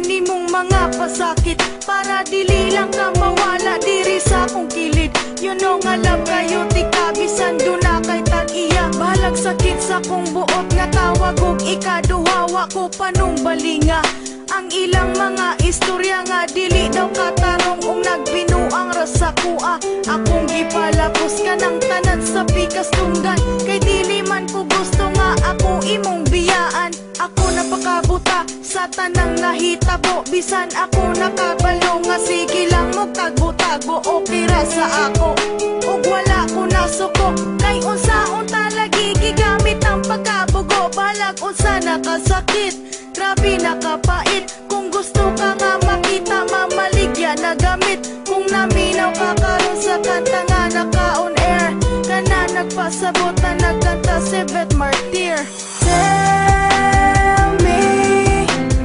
nimong mga pasakit, para dili lang ka mawala diri sa akong kilid. You know nga love kayo ti kabisan do na kay tag-iya. Balag sakit sa kong buot nga tawag og ikaduhawa ko panumbalinga. Ang ilang mga istorya nga dili daw katarong ung nagbinuang rasa kuha. Akong gipalapos ka ng tanan sa pikas tunggan, kay dili man ko gusto nga ako imong biyaan. Ako napakabuta sa tanang nahitabo, bisan ako nakabalo nga sige lang mo tagbo-tagbo. Okay ra sa ako ug wala ko nasuko, kay unsaon talagi gigamit ang pagkabugo. Balag unsa nakasakit, grabe nakapait. Kung gusto ka nga makita, mamaligya na gamit. Kung naminaw ka karon sa kanta nga naka-on air, kana nagpasabot na nagkanta si Beth Martir. Tell me,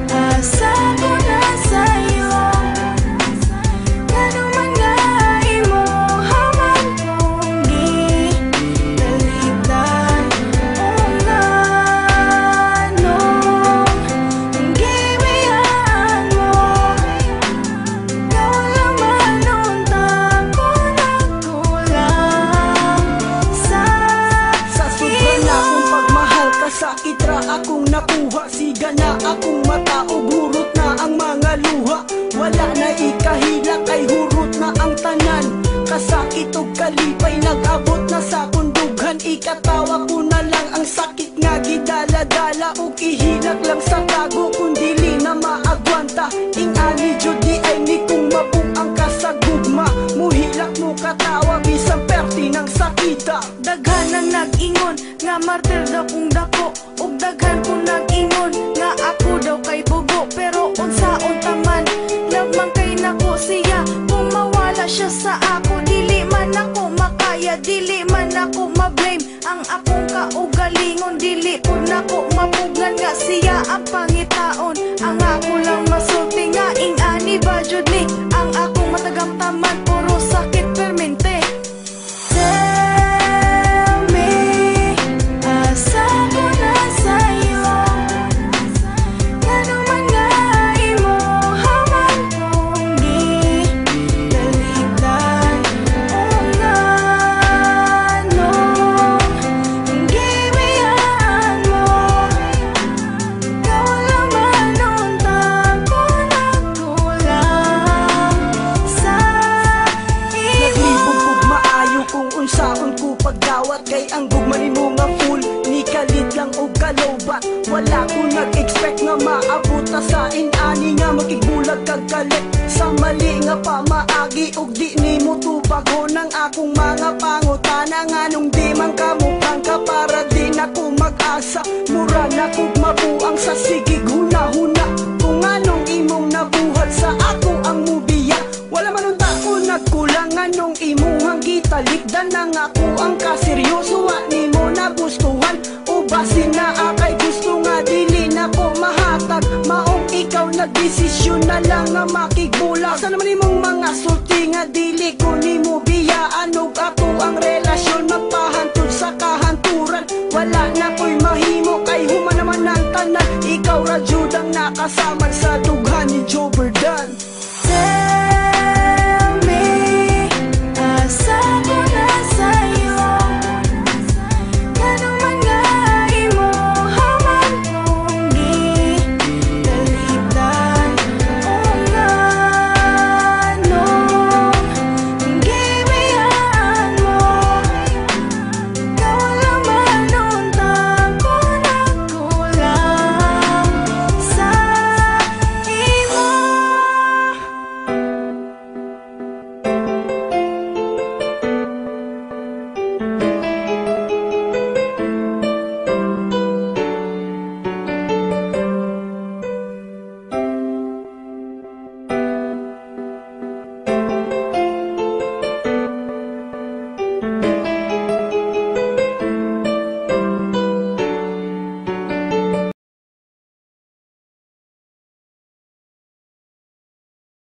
asa ko na sa'yo, ano man nga imo haman kong gitalitan. O nanong gibiyaan mo, ikaw laman untang ko nagkulang sa sobrang akong pagmahal, kasakit ra akong nakuha. Siga na akong mata ug hurot na ang mga luha. Wala na ikahila kay hurot na ang tanan. Kasakit ug kalipay nag-abot na sa kundughan. Ikatawa ko na lang ang sakit nga gidala-dala, ug ihilak lang sa tago kung dili na maagwanta. Ingani jud di ay ni kung mabuang ka sa gugma. Muhilak mo katawa bisan perti ng sakita. daghan ang nag-ingon nga martir daw kung dako, ug daghan kong nag-ingon nga ako daw kay bugo. Pero unsaon taman, love man kay nako siya. Kung mawala siya sa ako, dili man ako makaya, dili man ako ma-blame. Ang akong kaugalingon, dili po nako mapugan nga siya ang pangitaon. Ang ako lang masulti nga ingani ba jud ni, ang akong matagamtaman puro sakit permente. Tell me, asa ko na sa'yo, ano man nga imo haman kong gitalitan. O nanong gibiyaan mo, ikaw laman untang ko nagkulang sa Naglibog imo. kog maayo kung unsaon ko pagdawat, kay ang gugma nimo nga full ni kalit lang og kalobat. Wala ko nag-expect nga maabot ta sa inani nga makigbulag kag kalit. Sa mali nga pamaagi ug di nimo tubago ng akong mga pangutana. Nganong di man kamukhang ka para di na ko mag-asa. Mura na kog mabuang sa sigig huna-huna. Kung anong imong nabuhat sa ako ang mubiya, wala man unta ko nagkulang. Anong imong gitalikdan nang ako ang kaseryoso. Wa nimo nagustuhan o basin na akay gusto nga dili na ko mahatag. Maong ikaw nagdesisyon na lang nga makigbulag. Sa naman imong mga sulti nga dili ko nimo biyaan, ug ako ang relasyon magpahantod sa kahanturan. Wala na ko'y mahimo kay human naman ang tanan. Ikaw ra jud ang nakasaman sa dughan ni Joe Verdan. Tell me, asa ko